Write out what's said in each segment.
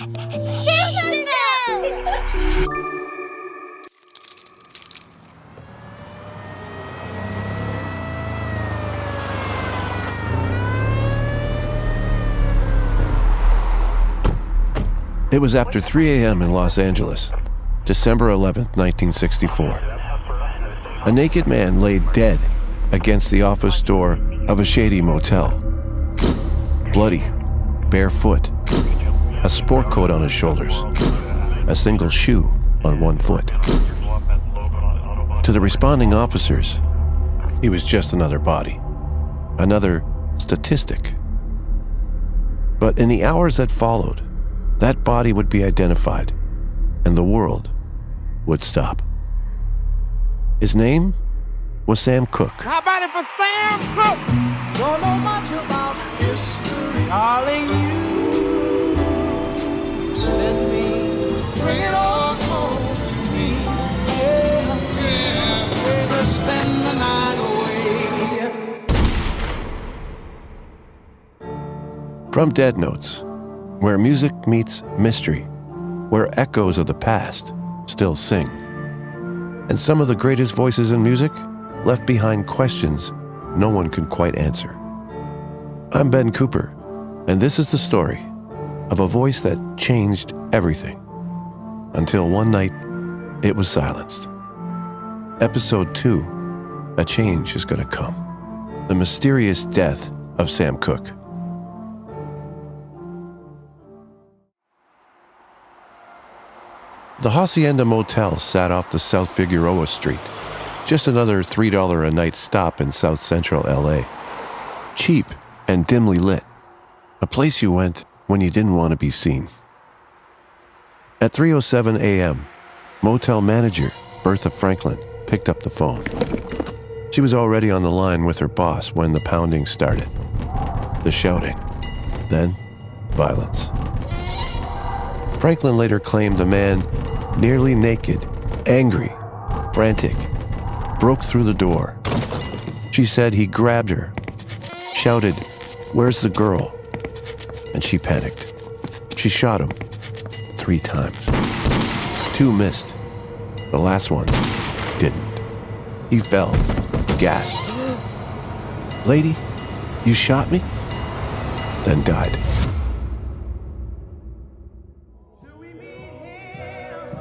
Shoot them! It was after 3 a.m. in Los Angeles, December 11th, 1964. A naked man lay dead against the office door of a shady motel. Bloody, barefoot, a sport coat on his shoulders, a single shoe on one foot. To the responding officers, he was just another body, another statistic. But in the hours that followed, that body would be identified, and the world would stop. His name was Sam Cooke. How about it for Sam Cooke? Don't know much about history. Darling, you send me. Bring it all home to me. Yeah. To spend the night away. From Dead Notes, where music meets mystery, where echoes of the past still sing, and some of the greatest voices in music left behind questions no one can quite answer. I'm Ben Cooper, and this is the story of a voice that changed everything, until one night it was silenced. Episode 2, A Change is Gonna Come. The mysterious death of Sam Cooke. The Hacienda Motel sat off the South Figueroa Street, just another $3 a night stop in South Central LA. Cheap and dimly lit, a place you went when you didn't want to be seen. At 3:07 a.m., motel manager Bertha Franklin picked up the phone. She was already on the line with her boss when the pounding started. The shouting, then violence. Franklin later claimed the man, nearly naked, angry, frantic, broke through the door. She said he grabbed her, shouted, "Where's the girl?" And she panicked. She shot him 3 times. 2 missed. The last one didn't. He fell, gasped. "Lady, you shot me?" Then died.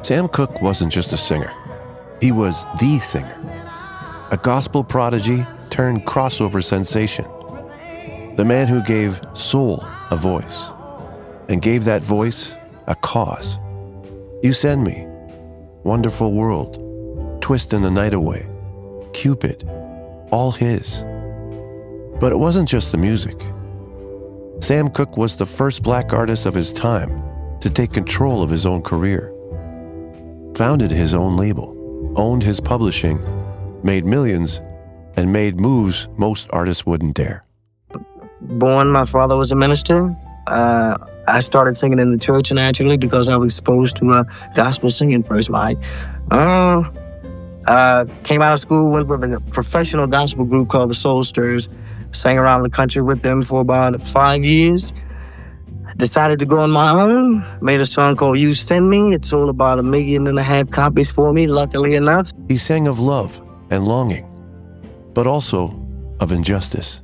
Sam Cooke wasn't just a singer. He was the singer. A gospel prodigy turned crossover sensation. The man who gave soul a voice, and gave that voice a cause. You Send Me, Wonderful World, Twistin' the Night Away, Cupid, all his. But it wasn't just the music. Sam Cooke was the first black artist of his time to take control of his own career. Founded his own label, owned his publishing, made millions, and made moves most artists wouldn't dare. Born, my father was a minister. I started singing in the church naturally because I was exposed to gospel singing first, right? Came out of school, went with a professional gospel group called the Soul Stirrers, sang around the country with them for about 5 years. Decided to go on my own, made a song called You Send Me. It sold about 1.5 million copies for me, luckily enough. He sang of love and longing, but also of injustice.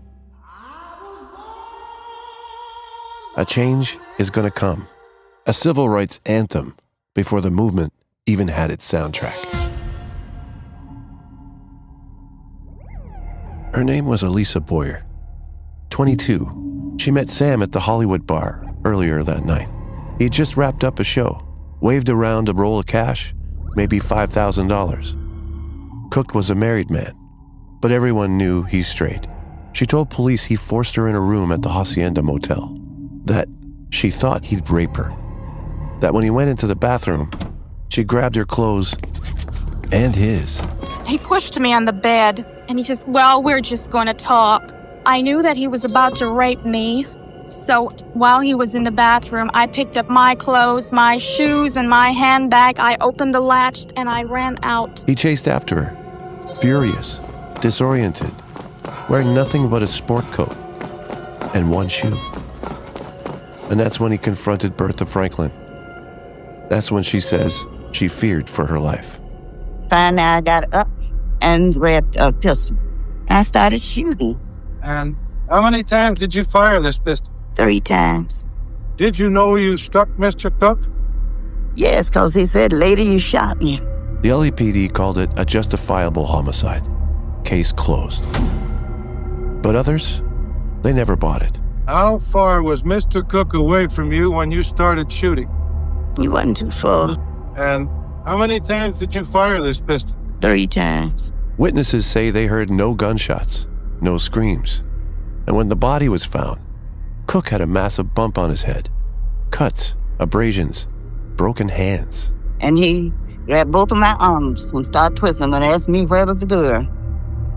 A change is gonna come. A civil rights anthem before the movement even had its soundtrack. Her name was Elisa Boyer. 22. She met Sam at the Hollywood bar earlier that night. He had just wrapped up a show, waved around a roll of cash, maybe $5,000. Cooke was a married man, but everyone knew he's straight. She told police he forced her in a room at the Hacienda Motel, that she thought he'd rape her, that when he went into the bathroom, she grabbed her clothes and his. He pushed me on the bed, and he says, "Well, we're just going to talk." I knew that he was about to rape me, so while he was in the bathroom, I picked up my clothes, my shoes, and my handbag. I opened the latch, and I ran out. He chased after her, furious, disoriented, wearing nothing but a sport coat and one shoe. And that's when he confronted Bertha Franklin That's when she says she feared for her life. Finally, I got up and grabbed a pistol. I started shooting And how many times did you fire this pistol? 3 times. Did you know you struck Mr. Cooke? Yes, because he said, later you shot me. The LAPD called it a justifiable homicide. Case closed. But others, they never bought it. How far was Mr. Cooke away from you when you started shooting? He wasn't too far. And how many times did you fire this pistol? 3 times. Witnesses say they heard no gunshots, no screams. And when the body was found, Cooke had a massive bump on his head, cuts, abrasions, broken hands. And he grabbed both of my arms and started twisting and asked me where was the girl.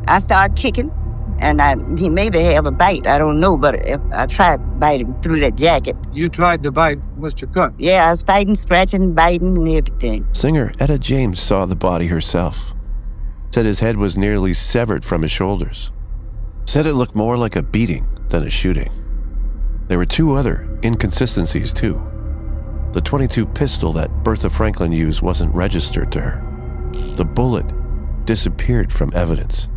I started kicking, and he maybe have a bite, I don't know, but I tried to bite him through that jacket. You tried to bite Mr. Cooke. Yeah, I was fighting, scratching, biting, and everything. Singer Etta James saw the body herself. Said his head was nearly severed from his shoulders. Said it looked more like a beating than a shooting. There were 2 other inconsistencies too. The .22 pistol that Bertha Franklin used wasn't registered to her. The bullet disappeared from evidence.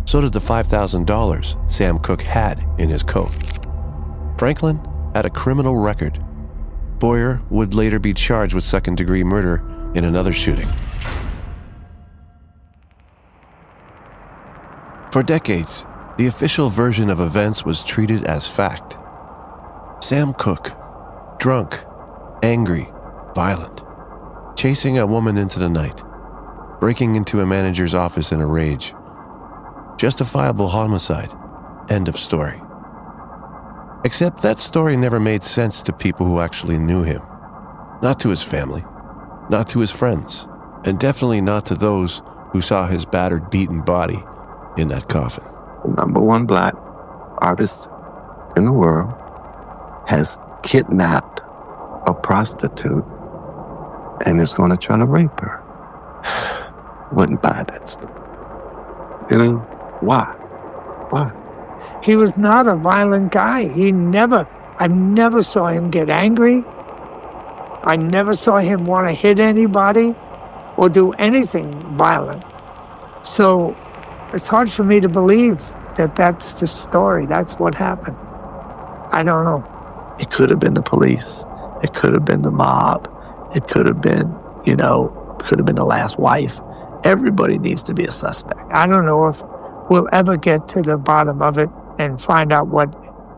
So did the $5,000 Sam Cooke had in his coat. Franklin had a criminal record. Boyer would later be charged with second-degree murder in another shooting. For decades, the official version of events was treated as fact. Sam Cooke, drunk, angry, violent, chasing a woman into the night, breaking into a manager's office in a rage. Justifiable homicide. End of story. Except that story never made sense to people who actually knew him. Not to his family, not to his friends, and definitely not to those who saw his battered, beaten body in that coffin. The #1 black artist in the world has kidnapped a prostitute and is going to try to rape her. Wouldn't buy that stuff. You know, why? Why? He was not a violent guy. I never saw him get angry. I never saw him want to hit anybody or do anything violent. So it's hard for me to believe that that's the story. That's what happened. I don't know. It could have been the police. It could have been the mob. It could have been, could have been the last wife. Everybody needs to be a suspect. I don't know if we'll ever get to the bottom of it and find out what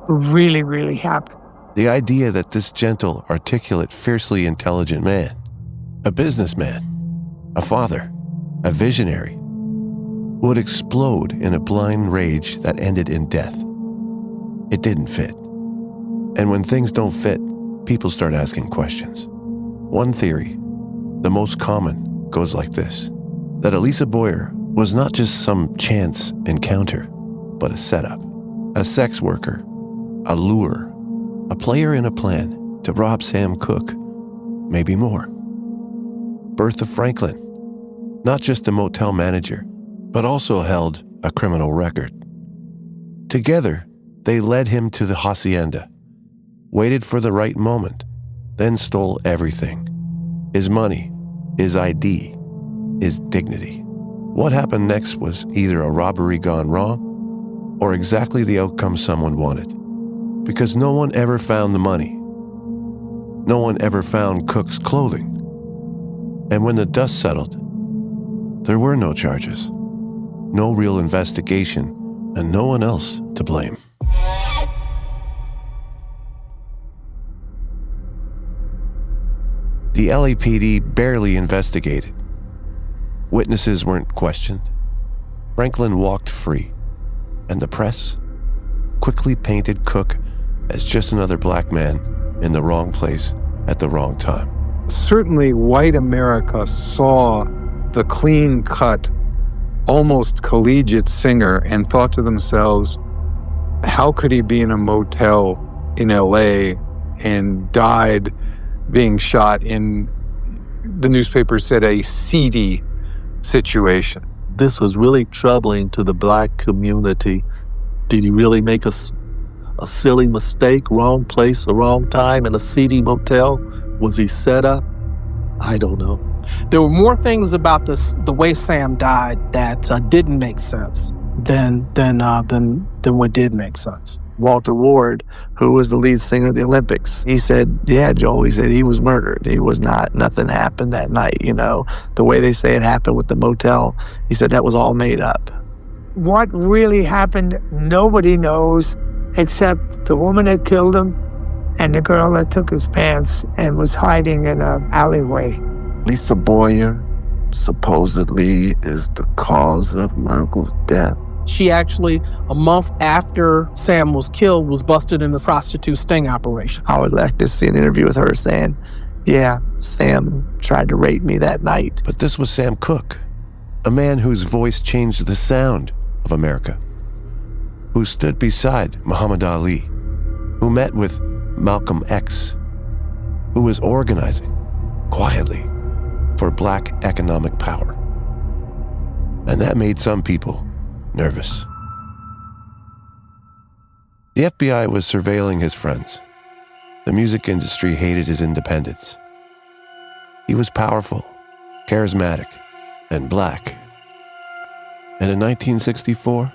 really, really happened. The idea that this gentle, articulate, fiercely intelligent man, a businessman, a father, a visionary, would explode in a blind rage that ended in death. It didn't fit. And when things don't fit, people start asking questions. One theory, the most common, goes like this: that Elisa Boyer was not just some chance encounter, but a setup, a sex worker, a lure, a player in a plan to rob Sam Cooke, maybe more. Bertha Franklin, not just a motel manager, but also held a criminal record. Together, they led him to the Hacienda, waited for the right moment, then stole everything: his money, his ID, his dignity. What happened next was either a robbery gone wrong or exactly the outcome someone wanted. Because no one ever found the money. No one ever found Cooke's clothing. And when the dust settled, there were no charges, no real investigation, and no one else to blame. The LAPD barely investigated. Witnesses weren't questioned. Franklin walked free, and the press quickly painted Cooke as just another black man in the wrong place at the wrong time. Certainly, white America saw the clean-cut, almost collegiate singer and thought to themselves, how could he be in a motel in LA and died being shot in, the newspaper said, a seedy situation? This was really troubling to the black community. Did he really make a silly mistake, wrong place, or wrong time in a seedy motel? Was he set up? I don't know. There were more things about the way Sam died that didn't make sense than what did make sense. Walter Ward, who was the lead singer of the Olympics, he said, yeah, Joel, he said he was murdered. He was not, nothing happened that night, you know. The way they say it happened with the motel, he said that was all made up. What really happened, nobody knows except the woman that killed him and the girl that took his pants and was hiding in an alleyway. Lisa Boyer supposedly is the cause of Michael's death. She actually, a month after Sam was killed, was busted in a prostitute sting operation. I would like to see an interview with her saying, yeah, Sam tried to rape me that night. But this was Sam Cooke, a man whose voice changed the sound of America, who stood beside Muhammad Ali, who met with Malcolm X, who was organizing quietly for black economic power. And that made some people nervous. The FBI was surveilling his friends. The music industry hated his independence. He was powerful, charismatic, and black. And in 1964,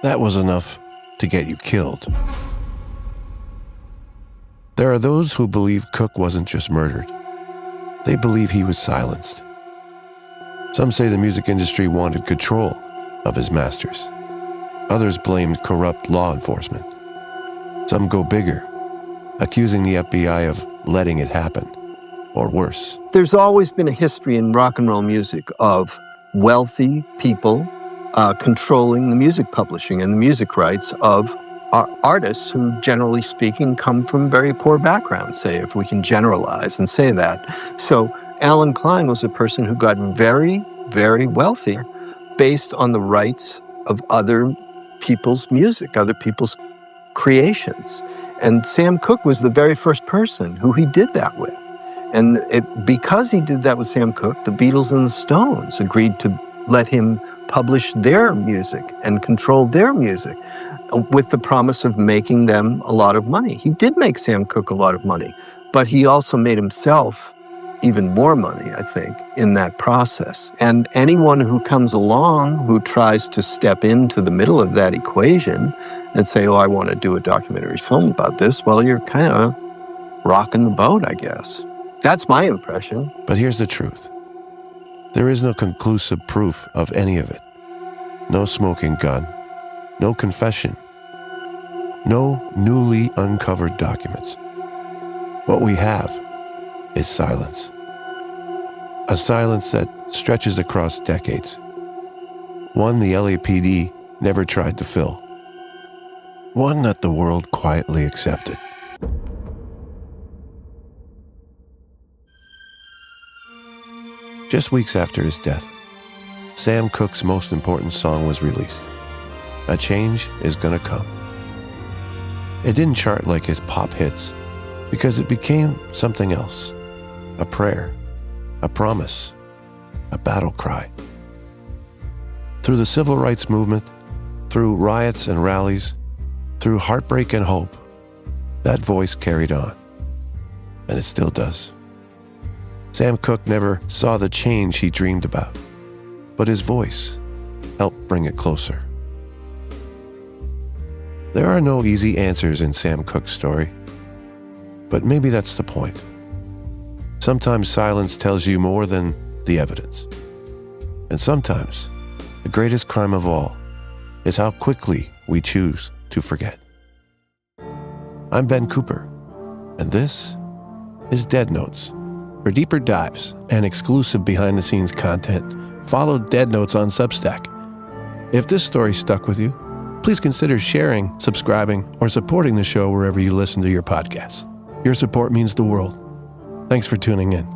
that was enough to get you killed. There are those who believe Cooke wasn't just murdered. They believe he was silenced. Some say the music industry wanted control of his masters. Others blamed corrupt law enforcement. Some go bigger, accusing the FBI of letting it happen, or worse. There's always been a history in rock and roll music of wealthy people controlling the music publishing and the music rights of artists who, generally speaking, come from very poor backgrounds, say, if we can generalize and say that. So Alan Klein was a person who got very, very wealthy based on the rights of other people's music, other people's creations. And Sam Cooke was the very first person who he did that with. And because he did that with Sam Cooke, the Beatles and the Stones agreed to let him publish their music and control their music with the promise of making them a lot of money. He did make Sam Cooke a lot of money, but he also made himself even more money, I think, in that process. And anyone who comes along who tries to step into the middle of that equation and say, oh, I want to do a documentary film about this, well, you're kind of rocking the boat, I guess. That's my impression. But here's the truth. There is no conclusive proof of any of it. No smoking gun, no confession, no newly uncovered documents. What we have is silence. A silence that stretches across decades. One the LAPD never tried to fill. One that the world quietly accepted. Just weeks after his death, Sam Cooke's most important song was released. A Change Is Gonna Come. It didn't chart like his pop hits because it became something else. A prayer, a promise, a battle cry. Through the civil rights movement, through riots and rallies, through heartbreak and hope, that voice carried on. And it still does. Sam Cooke never saw the change he dreamed about, but his voice helped bring it closer. There are no easy answers in Sam Cooke's story, but maybe that's the point. Sometimes silence tells you more than the evidence. And sometimes, the greatest crime of all is how quickly we choose to forget. I'm Ben Cooper, and this is Dead Notes. For deeper dives and exclusive behind-the-scenes content, follow Dead Notes on Substack. If this story stuck with you, please consider sharing, subscribing, or supporting the show wherever you listen to your podcasts. Your support means the world. Thanks for tuning in.